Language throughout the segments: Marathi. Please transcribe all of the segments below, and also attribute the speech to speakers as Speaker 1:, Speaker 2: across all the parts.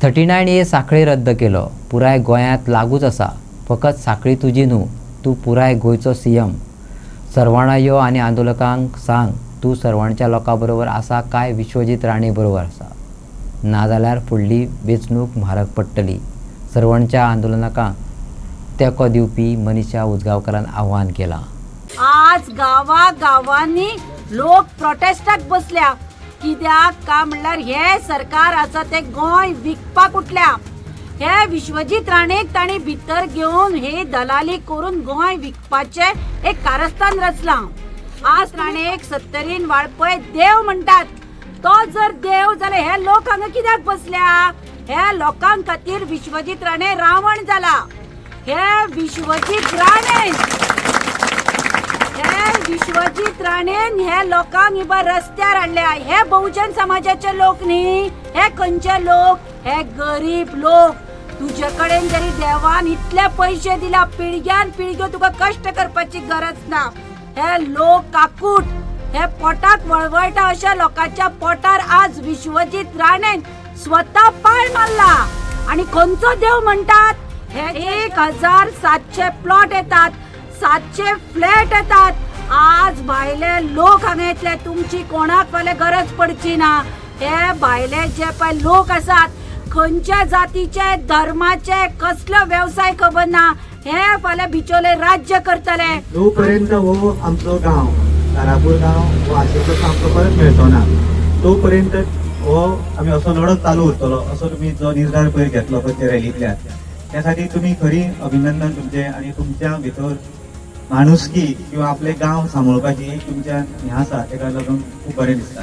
Speaker 1: 39A सांखळी रद्द केलो. पुराय गोंयांत लागूच आसा. फकत सांखळी तुजी न्हू, तूं पुराय गोंयचो CM. सरवणा यो आनी आंदोलकांक सांग तूं सरवणच्या लोकां बरोबर आसा काय विश्वजीत राणे बरोबर आसा. नाजाल्यार फुडली वेंचणूक म्हारग पडटली. सरवणच्या आंदोलकांक तेंको दिवपी मनीषा उजगांवकारान आव्हान केलां.
Speaker 2: आज गांवांनी लोक प्रोटेस्टाक बसल्या. कित्याक काय म्हणल्यार हे सरकार आसा ते गोंय विकपाक उठल्या. हे विश्वजीत राणेक ताणी भितर घेवन हे दलाली करून गोंय विकपाचे एक कारस्थान रचलां. आज राणेक 70 वाळपय देव म्हणटात. तो जर देव जाल्यार हे लोक हांगा कित्याक बसल्या? हे लोकांक खातीर विश्वजीत राणे रावण जाला. हे विश्वजीत राणेन हे लोकांक इबार रस्त्यार हाडल्या. हे बहुजन समाजाचे लोक न्ही. हे खंयचे लोक? हे गरीब लोक. तुझे कडेन जरी देवान इतले पैसे दिला, पिळग्यान पिळग्यो तुका कष्ट करपाची गरज ना. हे लोक काकूट, हे पोटाक वळवळटा अशा लोकांच्या पोटार आज विश्वजीत राणेन स्वता पाय मारला. आणि खंयचो देव म्हणटात? हे 1700 प्लॉट येतात, 700 फ्लॅट येतात. आज भायले लोक हांगा येतले. तुमची कोणाक फाल्यां गरज पडची ना. हे भायले जे पळय लोक आसात, खंयच्या जातीचे, धर्माचे, कसलो व्यवसाय खबर ना. हे फाल्यां बिचोले राज्य करतले.
Speaker 3: जोपर्यंत हो आमचो गांव, तारापूर गांव हो आशिल्लो आमकां परत मेळचो ना, तोपर्यंत हो आमी असो लढत चालू उरतलो. असो तुमी जो निर्धार पयर घेतलो पळय रॅलींतल्यान, त्या खातीर तुमी खरी अभिनंदन तुमचे. आणि तुमच्या भितर माणुसकी किंवा आपले गांव सांबाळपाची एक तुमच्या हें आसा, तेका लागून खूब बरें दिसता.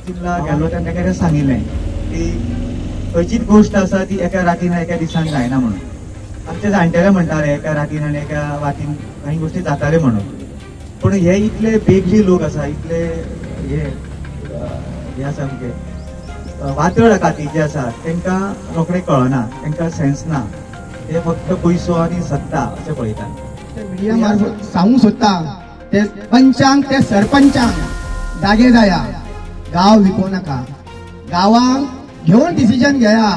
Speaker 3: जिल्ला गेलो तेन्ना ताका सांगिल्लें की खंयचीच गोश्ट आसा ती एका रातीन एका दिसान जायना म्हणून. आमचे जाणटेले म्हणटाले एका रातीन आनी एका वातीन कांय गोश्टी जाताले म्हणून. पूण हे इतले बेगली लोक आसा, इतले हे आसा म्हणजे वातळ काती जे आसा, तांकां रोखडे कळना, तांकां सेन्स ना. ते फक्त पयसो आनी सत्ता अशें पळयतात.
Speaker 4: मिडिया मार्फत सांगूंक सोदता ते पंचांक, ते सरपंचांक जागे जाया. गांव विकू नाका. गांवांक घेवन डिसिजन घेया.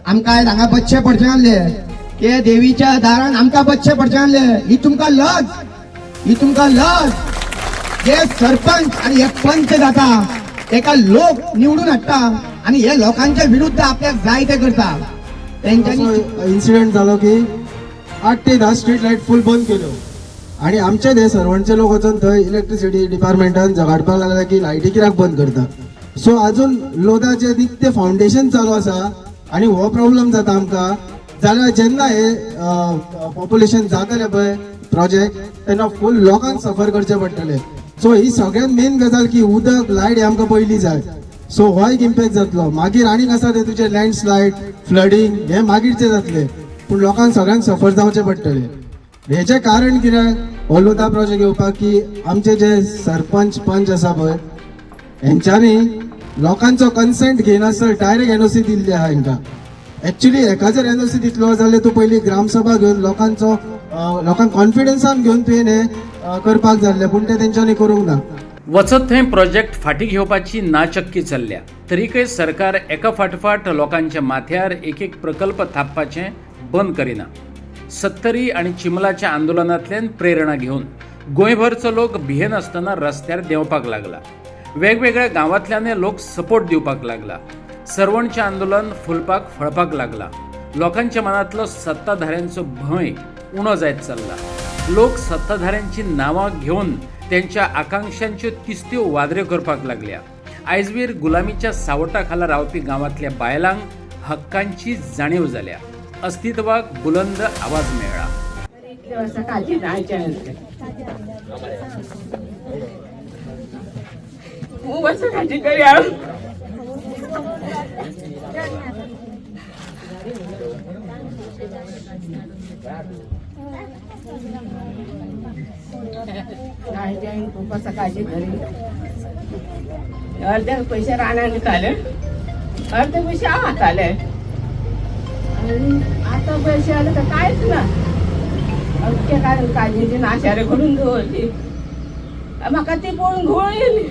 Speaker 4: आमकां आयज हांगा बच्चे पडचे आणले, ते देवीच्या दारान आमकां बच्चे पडचे आणले. ही तुमकां लज. जे सरपंच आणि हे पंच जाता तेका लोक निवडून हाडटा आणि हे लोकांच्या विरुद्ध आपल्याक जाय ते करता.
Speaker 5: त्यांच्यानी इन्सिडेंट जालो की 8 ते 10 स्ट्रीट लाईट फुल बंद केल्यो. आणि आमचे ते सर्वंटचे लोक वचून थंय इलेक्ट्रिसिटी डिपार्टमेंटान झगडपाक लागला की लायटी कित्याक बंद करता. सो अजून लोदाचे नित्य फाउंडेशन चालू आसा आणि हो प्रॉब्लेम जाता आमकां. जाल्यार जेन्ना हे पॉप्युलेशन जातले पळय प्रोजेक्ट, तेन्ना फुल लोकांक सफर करचे पडटले. सो ही सगळ्यात मेन गजाल की उदक, लायट हे आमकां पयली जाय. सो हो एक इम्पॅक्ट जातलो. मागीर आनीक आसा ते तुजे लँडस्लायड, फ्लडिंग हे मागीरचे जातले. पूण लोकांक सगळ्यांक सफर जावचे पडटले. हेचे कारण कित्याक हो लोता प्रोजेक्ट येवपाक की आमचे जे सरपंच पंच आसा पळय, हेंच्यांनी लोकांचो कन्सेंट घेयनासतना डायरेक्ट NOC दिल्ली आहा हांकां. एक्चुअली हेका जर NOC दितलो जाल्यार तूं पयली ग्रामसभा घेवन लोकांक कॉन्फिडन्सान घेवन तुवें हें करपाक जाल्लें. पूण तें तेंच्यांनी करूंक ना.
Speaker 6: वचत थंय प्रोजेक्ट फाटी घेवपाची नाचक्की चल्ल्या. तरीकय सरकार एका फाटफाट लोकांच्या माथ्यार एक प्रकल्प थापपाचें बंद करिना. 70 आणि चिमलाच्या आंदोलनांतल्यान प्रेरणा घेवन गोंयभरचो लोक भियेन आसतना रस्त्यार देंवपाक लागला. वेगवेगळ्या गांवांतल्यान लोक सपोर्ट दिवपाक लागला. सरवणचें आंदोलन फुलपाक फळपाक लागला. लोकांच्या मनांतलो सत्ताधाऱ्यांचो भंय उणो जायत चल्ला. लोक सत्ताधाऱ्यांची नांवां घेवन त्यांच्या आकांक्षांच्यो तिस्त्यो वादऱ्यो करपाक लागल्या. आयजवीर गुलामीच्या सावटा खाला रावपी गांवांतल्या बायलांक हक्कांची जाणीव जाल्या. अस्तित्वाक बुलंद आवाज मेळ्ळा.
Speaker 7: सकाळची घरी अर्धे पैसे रानाने आले, अर्धे पैसे आत आले. आणि आता पैसे आले तर कायच ना. अख्खे काय काळजीची नाशारे घडून घेवली. म्हाका ती पळोवन घोळ येयली.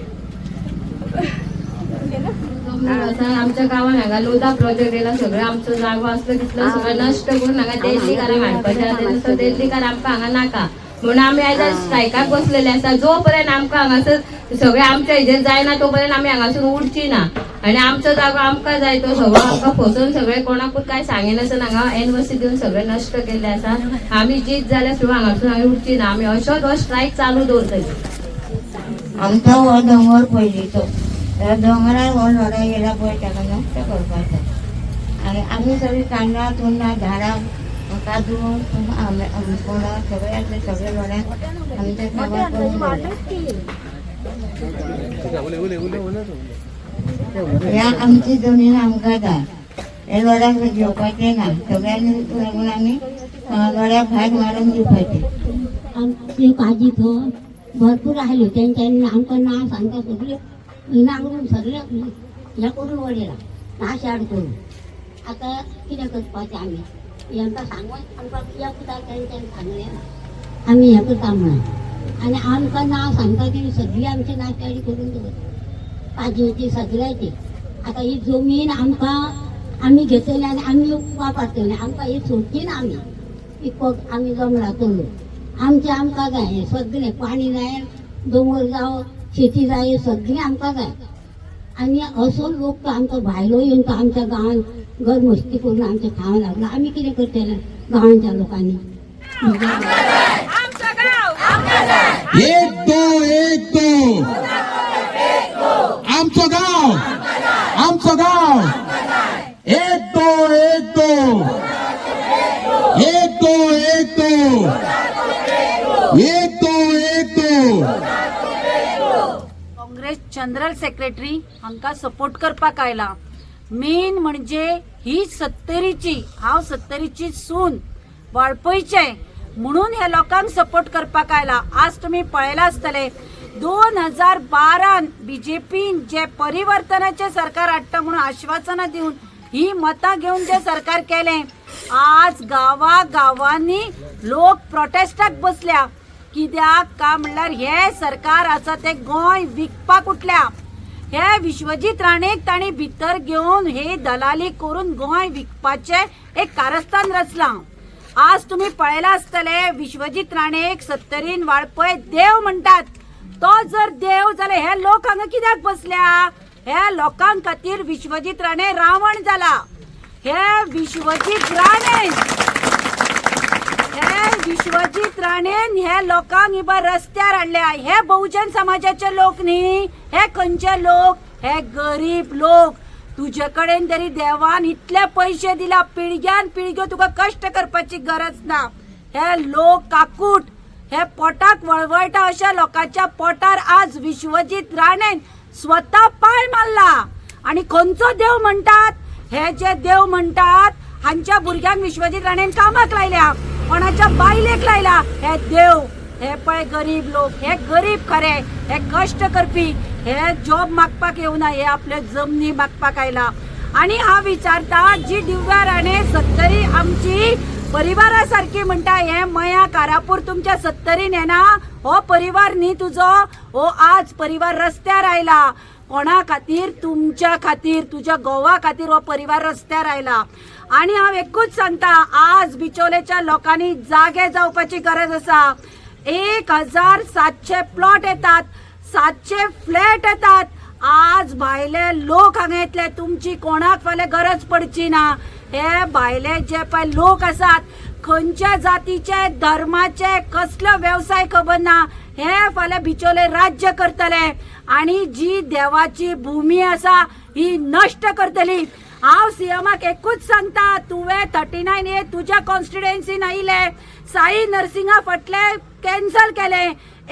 Speaker 8: म्हणून असं आमच्या गावात हांगा लोदा प्रोजेक्ट येयला सगळं आमचो जागो असलो तितलो सगळं नष्ट करून हांगा दिल्लीकारांक हाडपाचें दिल्लीकार आमकां हांगा नाका म्हणून आमी आयज स्ट्रायकाक बसलेले आसा. जो पर्यंत आमकां हांगासर सगळें आमच्या हेजेर जायना तो पर्यंत आमी हांगासून उठची ना आनी आमचो जागो आमकां जाय तो सगळो आमकां फसोवन सगळें कोणाकूच काय सांगिनासन हांगा एनवर्सी दिवन सगळें नश्ट केल्लें आसा. आमी जीत जाल्यार सुद्दां हांगासून आमी उठची ना. आमी अशोच हो स्ट्रायक चालू दवरतली.
Speaker 9: आमचो हो दोंगर पयलीचो त्या दोंगरार हो लढाई गेला पळय ताका नश्ट करपाचो आनी आमी सगळीं कांदा तुन्ना झाडां काजू कोणा सगळे आसले सगळे लढ्याक आमचे कामां करून ह्या आमची जमीन आमकां जाय. हे लढ्याक घेवपाचें ना. सगळ्यांनी लागून आमी लढ्याक भाग मारून दिवपाचें.
Speaker 10: आमची काजी थंय भरपूर आसली तेंच्यांनी आमकां नांव सांगता सगळें नांगरून सगळें हें करून वडयलां नाशाड करून. आतां कितें करपाचें आमी हांकां सांगून आमकां कित्याक कित्याक तेंच्यांनी सांगलें ना आमी हें करता म्हणून आनी आमकां नांव सांगता ती सगळीं आमची नाशाडी करून दवरता काजूची सगळ्याची. आतां ही जमीन आमकां आमी घेतली आनी आमी वापरतली आमकां ही सोडची ना आमी इकोक आमी जमलातलो आमचें आमकां जाय. हें सगळें पाणी जाय दोंगर जावं शेती जाय सगळीं आमकां जाय. आनी असो लोक तो आमकां भायलो येवन तो आमच्या गांवांत घर मस्ती करून आमचें खावं लागलो. आमी कितें करतले गांवांच्या लोकांनी.
Speaker 5: एक दो आमचो गांव आमचो गांव एक दो एक दो एक दो एक दो एक दो एक दो.
Speaker 2: काँग्रेस जनरल सेक्रेटरी हांकां सपोर्ट करपाक आयला. मेन म्हणजे ही सत्तरीची हांव सत्तरीची सून वाळपयचें म्हणून हे लोकांक सपोर्ट करपाक आयला. आज तुम्ही पळयला आसतले 2012 बीजेपीन जे परिवर्तनाचे सरकार हाडटा म्हणून आश्वासनां दिवन ही मतां घेवन जे सरकार केलें. आज गांवांनी लोक प्रोटेस्टाक बसल्या. कित्याक काय म्हणल्यार हे सरकार आसा ते गोंय विकपाक उठल्या. हे विश्वजीत राणेक ताणी भितर घेवन हे दलाली करून गोंय विकपाचे एक कारस्थान रचलां. आज तुम्ही पळयला आसतले विश्वजीत राणेक सत्तरीन वाळपय देव म्हणटात. तो जर देव जाल्यार हे लोक हांगा कित्याक बसल्या. हे लोकां खातीर विश्वजीत राणे रावण जाला. हे विश्वजीत राणेन हे लोकांक इबार रस्त्यार हाडल्या. हे बहुजन समाजाचे लोक न्ही. हे खंयचे लोक. हे गरीब लोक. तुझे कडेन तरी देवान इतले पैसे दिला पिळग्यान पिळग्यो तुका कष्ट करपाची गरज ना. हे लोक काकूट हे पोटाक वळवळटा अशा लोकांच्या पोटार आज विश्वजीत राणेन स्वता पाय मारला. आणि खंयचो देव म्हणटात. हे जे देव म्हणटात हांच्या भुरग्यांक विश्वजीत राणेन कामाक लायल्या. कोणाच्या बायलेक लायला. हे देव हे पळय गरीब लोक. हे गरीब खरे. हे कष्ट करपी. हे जॉब मागपाक येवना. हे आपले जमनी मागपाक आयला. आणि हांव विचारता जी दिव्या राणे सत्तरी आमची परिवारा सारखी म्हणटा. हे मया कारापूर तुमच्या सत्तरीन येना. हो परिवार न्ही तुजो. हो आज परिवार रस्त्यार आयला. कोणा खातीर. तुमच्या खातीर. तुझ्या गोवा खातीर हो परिवार रस्त्यार आयला. आणि हांव एकूच सांगता आज बिचोलेच्या लोकांनी जागे जावपाची गरज आसा. 1700 प्लॉट येतात. 700 फ्लॅट येतात. आज भायले लोक हांगा येतले. तुमची कोणाक फाल्यां गरज पडची ना. हे भायले जे पळय लोक आसात खंयच्या जातीचे धर्माचे कसलो व्यवसाय खबर ना. हे फाल्यां बिचोले राज्य करतले आणि जी देवाची भूमी आसा ही नष्ट करतली. हांव सीएमाक एकूच सांगता तुवें 39A तुज्या कॉन्स्टिट्युएन्सीन आयिल्ले. साई नरसिंगा फाटले कॅन्सल केले.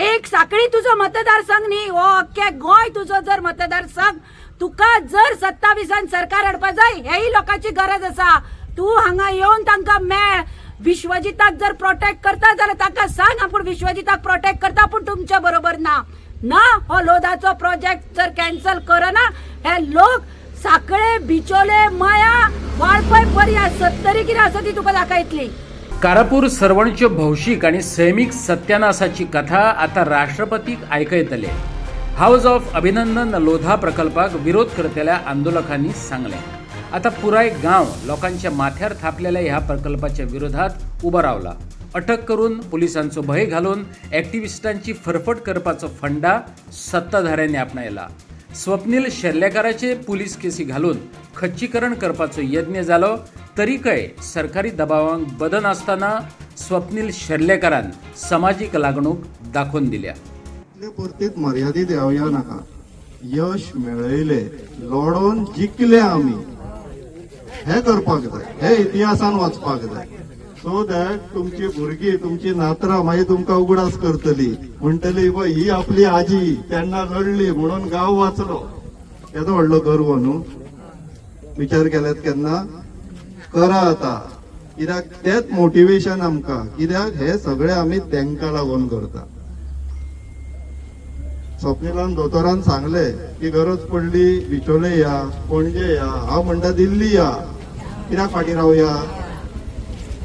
Speaker 2: एक साखळी तुजो मतदारसंघ न्ही. हो अख्खे गोंय तुजो जर मतदारसंघ. तुका जर 27 सरकार हाडपा जाय हेही लोकांची गरज आसा. तू हांगा येवन तांकां मेळ. विश्वजिताक जर प्रोटेक्ट करता जाल्यार ताका सांग आपूण विश्वजिताक प्रोटेक्ट करता पूण तुमच्या बरोबर ना. हो लोदाचो प्रोजेक्ट जर कॅन्सल करना हे लोक साखळे बिचोले मया वाळपय पर्या सत्तरी कितें आसा ती तुका दाखयतली.
Speaker 6: कारापूर सरवणच्यो भौशीक आणि सैमीक सत्यानाशाची कथा आता राष्ट्रपतीक आयकयतले. हाऊस ऑफ अभिनंदन लोधा प्रकल्पाक विरोध करतल्या आंदोलकांनी सांगले. आता पुराय गांव लोकांच्या माथ्यार थापलेल्या ह्या प्रकल्पाच्या विरोधात उबो रावला. अटक करून पोलिसांचो भय घालून ॲक्टिव्हिस्टांची फरफट करपाचो फंडा सत्ताधाऱ्यांनी आपणायला. स्वप्नील शेर्लेकाराचे पुलीस केसी घालून खच्चीकरण करपाचो यत्न जालो तरीकय सरकारी दबावांक बद नासतना स्वप्नील शेर्लेकारान सामाजीक लागणूक दाखोवन दिल्या.
Speaker 5: पुरतीत मर्यादित येवया नाका. यश मेळयले, लढोन जिखले आमी, हे करपाक जाय, हे इतिहासान वाचपाक जाय. सो दॅट तुमची भुरगीं, तुमची नातरां मागीर तुमकां उगडास करतली, म्हणटली पळय ही आपली आजी तेन्ना लढली म्हणून गांव वाचलो. केदो व्हडलो गर्व न्हू. विचार केल्यात केन्ना? करा आता. कित्याक तेच मोटिवेशन आमकां. कित्याक हे सगळे आमी तेंका लागून करता. स्वप्नीलान दोतोरान सांगले की गरज पडली बिचोले या, पणजे या, हांव म्हणटा दिल्ली या. कित्याक फाटीं रावया?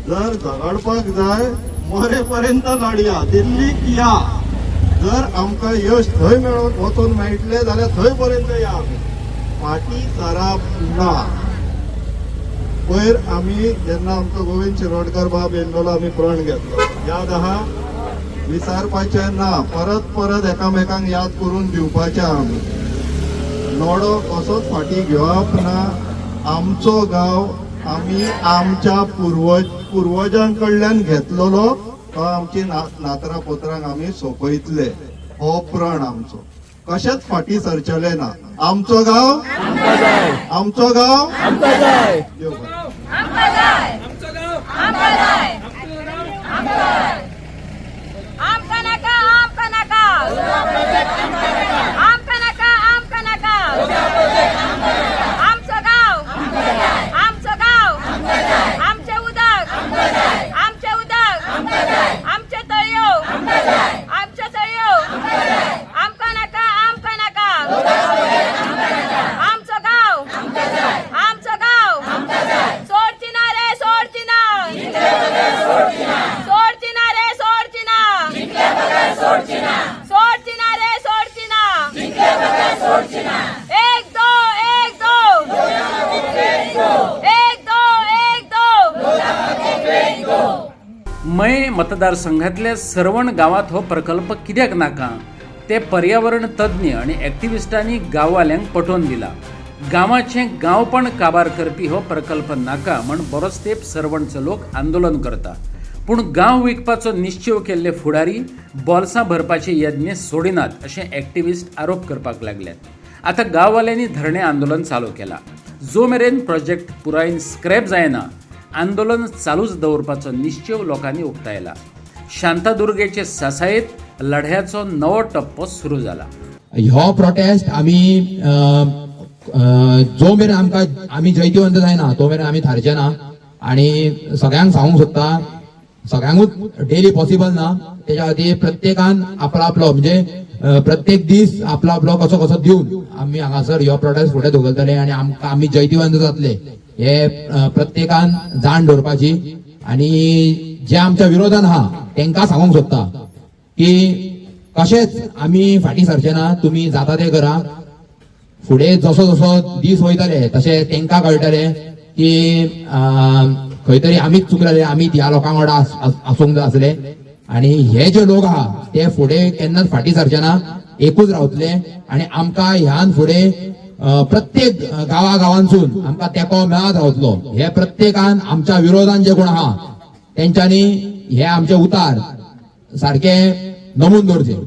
Speaker 5: जर झगडपाक जाय मरे पर्यंत लढया, दिल्लीक या. जर आमकां यश थंय मेळोन वचून मेळटले जाल्यार थंय पर्यंत या. फाटीं सरप ना. पयर आमी जेन्ना आमचो गोविंद शिरोडकर बाब येल्लो आमी प्रण घेतलो, याद आहा? विसरपाचे ना. परत परत एकामेकांक याद करून दिवपाचे आमी. लढो कसोच फाटीं घेवप ना. आमचो गांव आमी आमच्या पुर्वजांकडल्यान घेतलेलो, तो आमची नातरां पोतरांक आमी सोंपयतले. हो प्रण आमचो. कशेंच फाटीं सरचले ना. आमचो गांव आमचो गांव देव बरें.
Speaker 6: मय मतदारसंघातल्या सरवण गावात हो प्रकल्प कित्याक नाका ते पर्यावरण तज्ञ आणि ॲक्टिव्हिस्टांनी गांववाल्यांक पटोवन दिला. गांवाचें गांवपण काबार करपी हो प्रकल्प नाका म्हण बरोच तेंप सरवणचो लोक आंदोलन करता. पूण गांव विकपाचो निश्चय केल्ले फुडारी बॉल्सां भरपाचे यत्न सोडिनात अशें ॲक्टिव्हिस्ट आरोप करपाक लागल्यात. आतां गांववाल्यांनी धरणे आंदोलन चालू केलां. जो मेरेन प्रोजेक्ट पुरायेन स्क्रॅप जायना आंदोलन चालूच दवरपाचो निश्चय लोकांनी उक्तायला. शांतादुर्गेचे सासायेत लढ्याचो नवो टप्पो सुरू जाला.
Speaker 11: हो प्रोटेस्ट आमी जो मेरेन आमकां आमी जैतिवंत जायना तो मेरेन आमी थारचे ना. आनी सगळ्यांक सांगूंक सोदता, सगळ्यांकूच डेली पॉसिबल ना. तेच्या खातीर प्रत्येकान आपलो आपलो म्हणजे प्रत्येक दीस आपलो आपलो कसो कसो दिवन आमी हांगासर हो प्रोटेस्ट फुडें धुकलतले आनी आमी जैतिवंत जातले हे प्रत्येकान जाण दवरपाची. आनी जे आमच्या विरोधान आहा तेंकां सांगूंक सोदता की कशेंच आमी फाटीं सरचे ना. तुमी जाता ते करा. फुडें जसो जसो दीस वयतले तशें तेंकां कळटलें की खंय तरी आमीच चुकलेले, आमी ह्या लोकांक वांगडा आसूंक जाय आसले. आनी हे जे लोक आहा ते फुडें केन्नाच फाटीं सरचे ना, एकूच रावतले. आनी आमकां ह्यान फुडें प्रत्येक गांवांसून आमकां तेंको मेळत रावतलो. हे प्रत्येकान आमच्या विरोधान जे कोण आहा तेंच्यांनी हे आमचे उतार सारखे नमूद दवरचे.